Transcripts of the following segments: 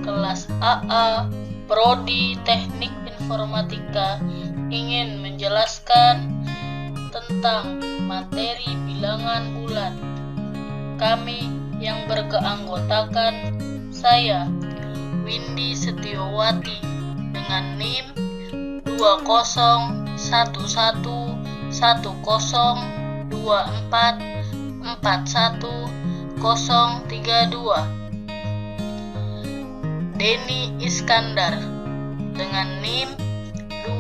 kelas AA Prodi Teknik Informatika ingin menjelaskan tentang materi bilangan bulat. Kami yang berkeanggotakan saya Windy Setiawati dengan NIM 20111244132. Denny Iskandar dengan NIM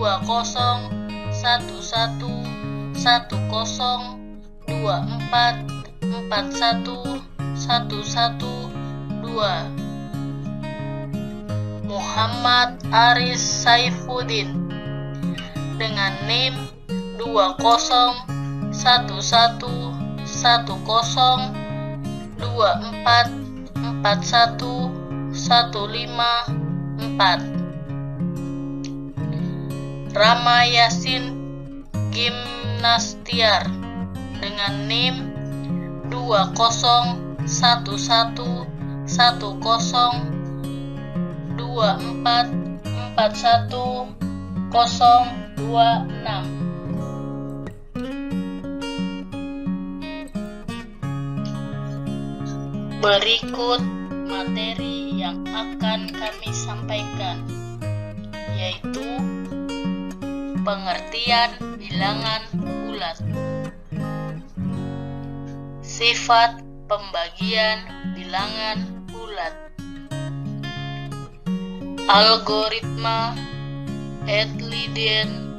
20111244112. Muhammad Aris Saifuddin dengan NIM 20111244115. Rama Yasin Gimnastiar dengan NIM 20111244126. Berikut materi yang akan kami sampaikan, yaitu pengertian bilangan bulat, sifat pembagian bilangan bulat, algoritma Euclidean,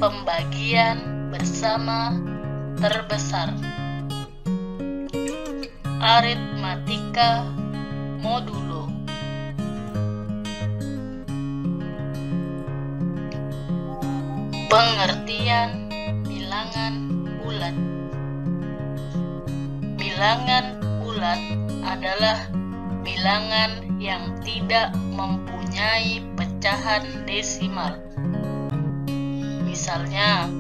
pembagian bersama terbesar, aritmatika modulo. Pengertian bilangan bulat. Bilangan bulat adalah bilangan yang tidak mempunyai pecahan desimal. Misalnya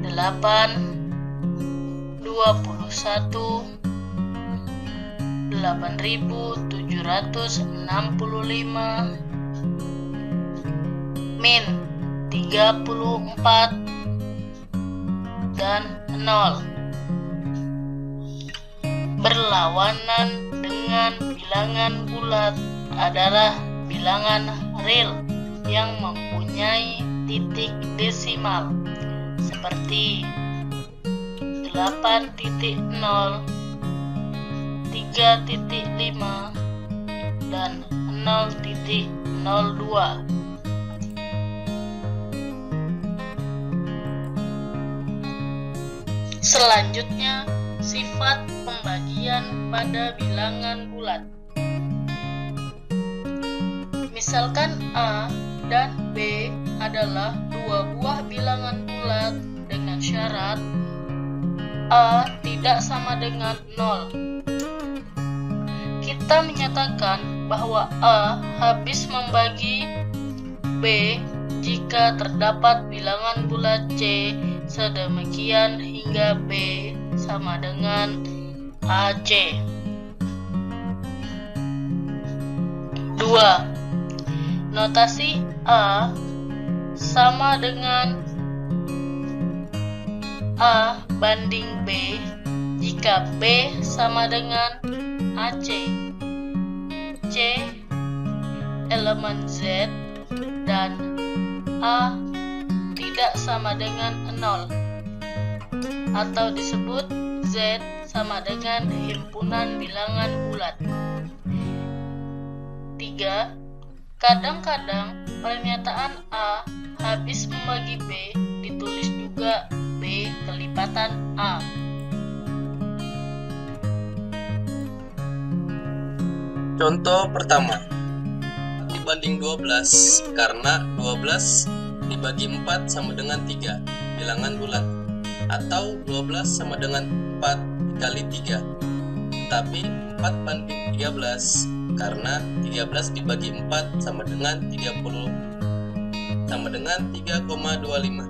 8, 21, 8765, min 34, dan 0. Berlawanan dengan bilangan bulat adalah bilangan real yang mempunyai titik desimal seperti 8.0, 3.5, dan 0.02. Selanjutnya, sifat pembagian pada bilangan bulat. Misalkan A dan B adalah dua buah bilangan bulat dengan syarat A tidak sama dengan 0. Kita menyatakan bahwa A habis membagi B jika terdapat bilangan bulat C sedemikian hingga B sama dengan AC. 2. Notasi A sama dengan A banding B jika B sama dengan AC. C elemen Z dan A tidak sama dengan 0, atau disebut Z sama dengan himpunan bilangan bulat. 3. Kadang-kadang pernyataan A habis membagi B ditulis juga B kelipatan A. Contoh pertama, dibanding 12 karena 12 dibagi 4 sama dengan 3, bilangan bulat, atau 12 sama dengan 4 dikali 3. Tapi 4 banding 13 karena 13 dibagi 4 sama dengan 30 sama dengan 3,25,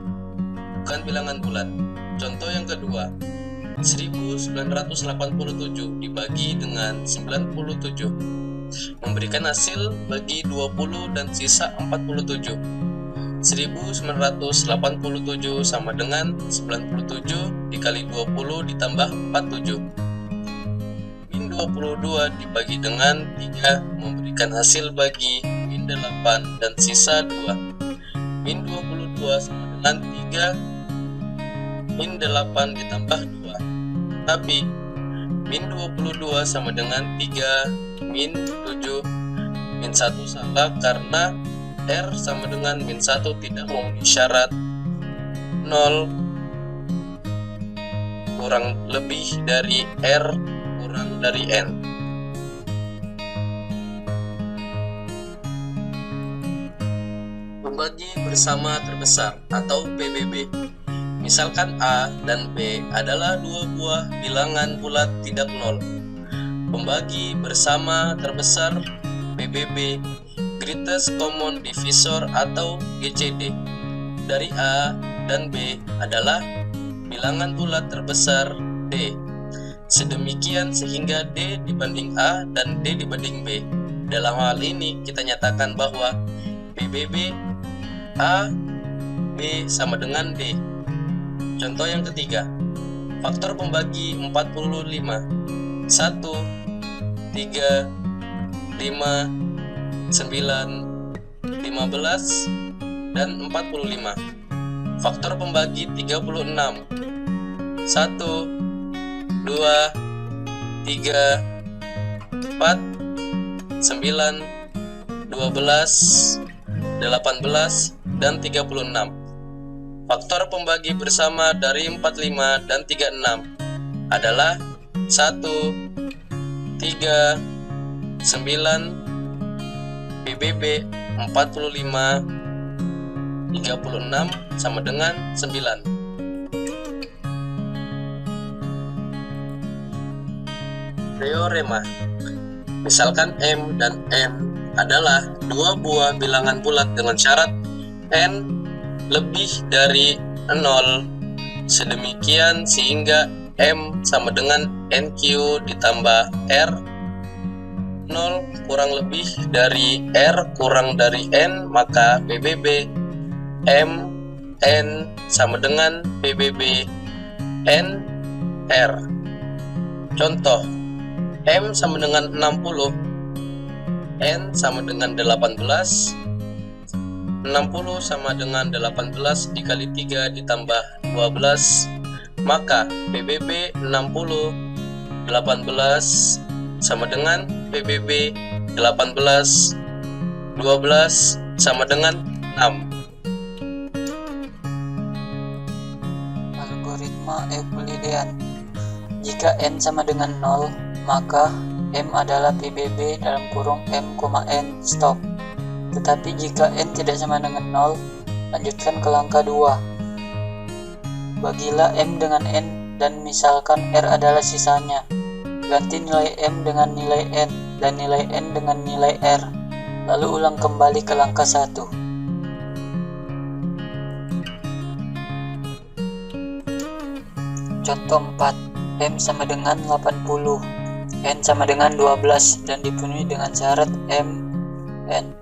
bukan bilangan bulat. Contoh yang kedua, 1987 dibagi dengan 97 memberikan hasil bagi 20 dan sisa 47. 1987 sama dengan 97 dikali 20 ditambah 47. Min 22 dibagi dengan 3 memberikan hasil bagi min 8 dan sisa 2. Min 22 sama dengan 3 min 8 ditambah 2. Tapi min 22 sama dengan 3 min 7 min 1 salah karena R sama dengan min 1 tidak memenuhi syarat 0 kurang lebih dari R kurang dari N. Pembagi bersama terbesar atau PBB. Misalkan A dan B adalah dua buah bilangan bulat tidak nol. Pembagi bersama terbesar PBB, greatest common divisor atau GCD, dari A dan B adalah bilangan bulat terbesar D. Sedemikian sehingga D dibanding A dan D dibanding B. Dalam hal ini kita nyatakan bahwa PBB A, B sama dengan D. Contoh yang ketiga, faktor pembagi 45, 1, 3, 5, 9, 15, dan 45. Faktor pembagi 36, 1, 2, 3, 4, 9, 12, 18, dan 36. Faktor pembagi bersama dari 45 dan 36 adalah 1, 3, 9, PBB 45, 36 sama dengan 9. Teorema. Misalkan M dan M adalah dua buah bilangan bulat dengan syarat N lebih dari 0, sedemikian sehingga M sama dengan NQ ditambah R, 0 kurang lebih dari R kurang dari N, maka PBB M N sama dengan PBB N R. Contoh, M sama dengan 60, N sama dengan 18, 60 sama dengan 18 dikali 3 ditambah 12, maka PBB 60, 18 sama dengan PBB 18, 12 sama dengan 6. Algoritma Euclidean. Jika N sama dengan 0, maka M adalah PBB dalam kurung M, N stop. Tetapi jika N tidak sama dengan 0, lanjutkan ke langkah 2. Bagilah M dengan N dan misalkan R adalah sisanya. Ganti nilai M dengan nilai N dan nilai N dengan nilai R. Lalu ulang kembali ke langkah 1. Contoh 4. M sama dengan 80, N sama dengan 12 dan dipenuhi dengan syarat M, N.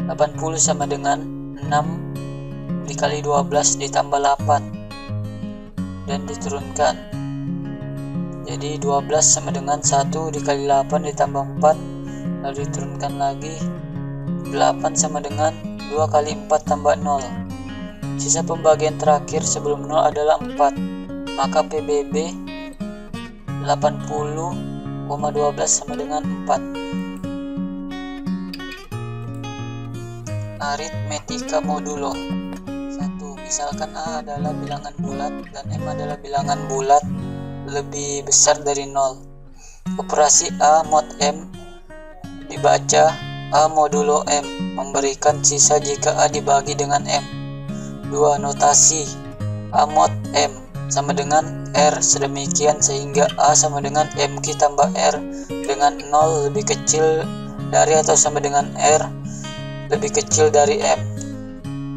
80 sama dengan 6 dikali 12 ditambah 8 dan diturunkan. Jadi 12 sama dengan 1 dikali 8 ditambah 4 lalu diturunkan lagi. 8 sama dengan 2 kali 4 tambah 0. Sisa pembagian terakhir sebelum 0 adalah 4. Maka PBB 80,12 sama dengan 4. Aritmetika modulo. 1. Misalkan A adalah bilangan bulat dan M adalah bilangan bulat lebih besar dari 0. Operasi A mod M dibaca A modulo M, memberikan sisa jika A dibagi dengan M. 2. Notasi A mod M sama dengan R, sedemikian sehingga A sama dengan MQ tambah R dengan 0 lebih kecil dari atau sama dengan R lebih kecil dari M.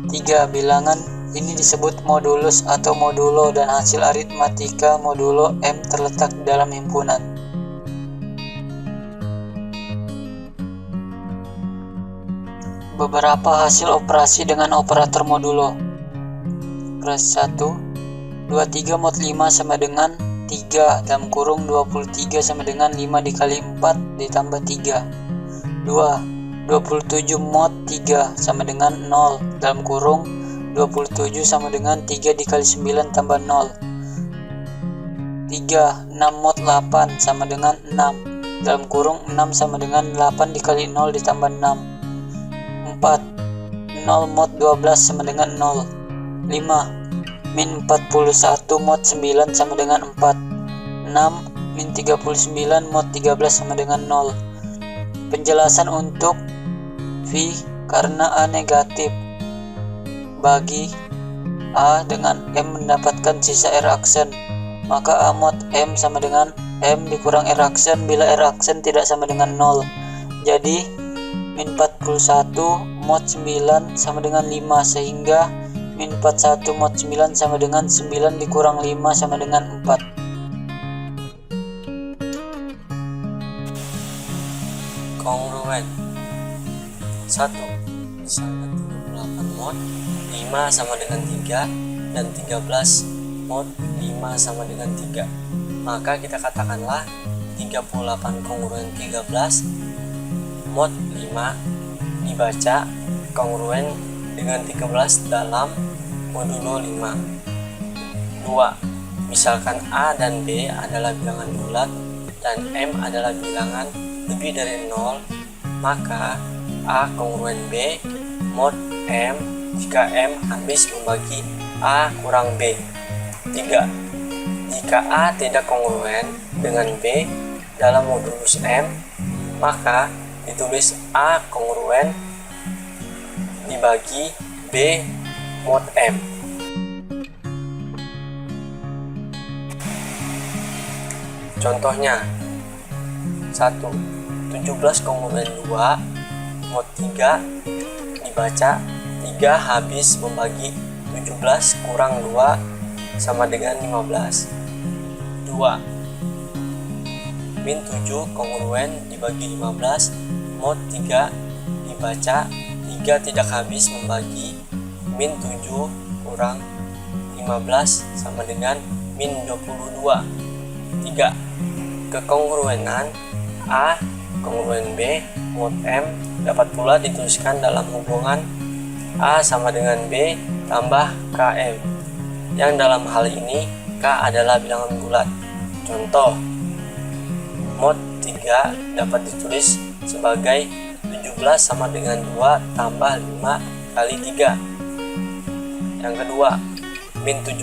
3. Bilangan Ini disebut modulus atau modulo dan hasil aritmatika modulo M terletak di dalam himpunan. Beberapa hasil operasi dengan operator modulo. Operasi 1, 23 mod 5 sama dengan 3 dalam kurung 23 sama dengan 5 dikali 4 ditambah 3. 2, 27 mod 3 sama dengan 0 dalam kurung 27 sama dengan 3 dikali 9 tambah 0. 3, 6 mod 8 sama dengan 6 dalam kurung 6 sama dengan 8 dikali 0 ditambah 6. 4, 0 mod 12 sama dengan 0. 5, min 41 mod 9 sama dengan 4. 6, min 39 mod 13 sama dengan 0. Penjelasan untuk V karena A negatif. Bagi A dengan M mendapatkan sisa R aksen, maka A mod M sama dengan M dikurang R aksen bila R aksen tidak sama dengan 0. Jadi min 41 mod 9 sama dengan 5, sehingga min 41 mod 9 sama dengan 9 dikurang 5 sama dengan 4. Kongruen 1. Misalkan 38 mod 5 sama dengan 3 dan 13 mod 5 sama dengan 3, maka kita katakanlah 38 kongruen 13 mod 5 dibaca kongruen dengan 13 dalam modulo 5. 2. Misalkan A dan B adalah bilangan bulat dan M adalah bilangan lebih dari 0, maka A kongruen B mod M jika M habis membagi A kurang B. 3. Jika A tidak kongruen dengan B dalam modulus M, maka ditulis A kongruen dibagi B mod M. Contohnya 1. 17 kongruen 2 mod 3 dibaca 3 habis membagi 17 kurang 2 sama dengan 15. 2. Min 7 kongruen dibagi 15 mod 3 dibaca 3 tidak habis membagi min 7 kurang 15 sama dengan min 22. 3. Kekongruenan A kongruen B mod M dapat pula dituliskan dalam hubungan A sama dengan B tambah KM, yang dalam hal ini K adalah bilangan bulat. Contoh, mod 3 dapat ditulis sebagai 17 sama dengan 2 tambah 5 kali 3. Yang kedua, min 7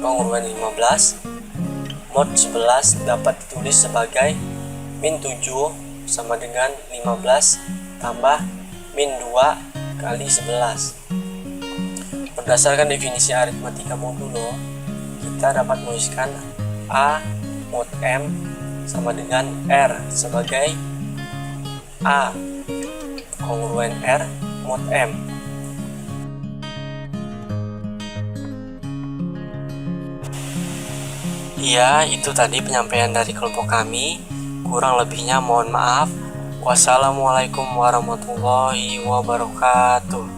kongruen 15 mod 11 dapat ditulis sebagai min 7 sama dengan 15 tambah min 2 kali 11. Berdasarkan definisi aritmatika modulo, kita dapat menuliskan A mod M sama dengan R sebagai A kongruen R mod M. Iya, itu tadi penyampaian dari kelompok kami. Kurang lebihnya mohon maaf. Wassalamualaikum warahmatullahi wabarakatuh.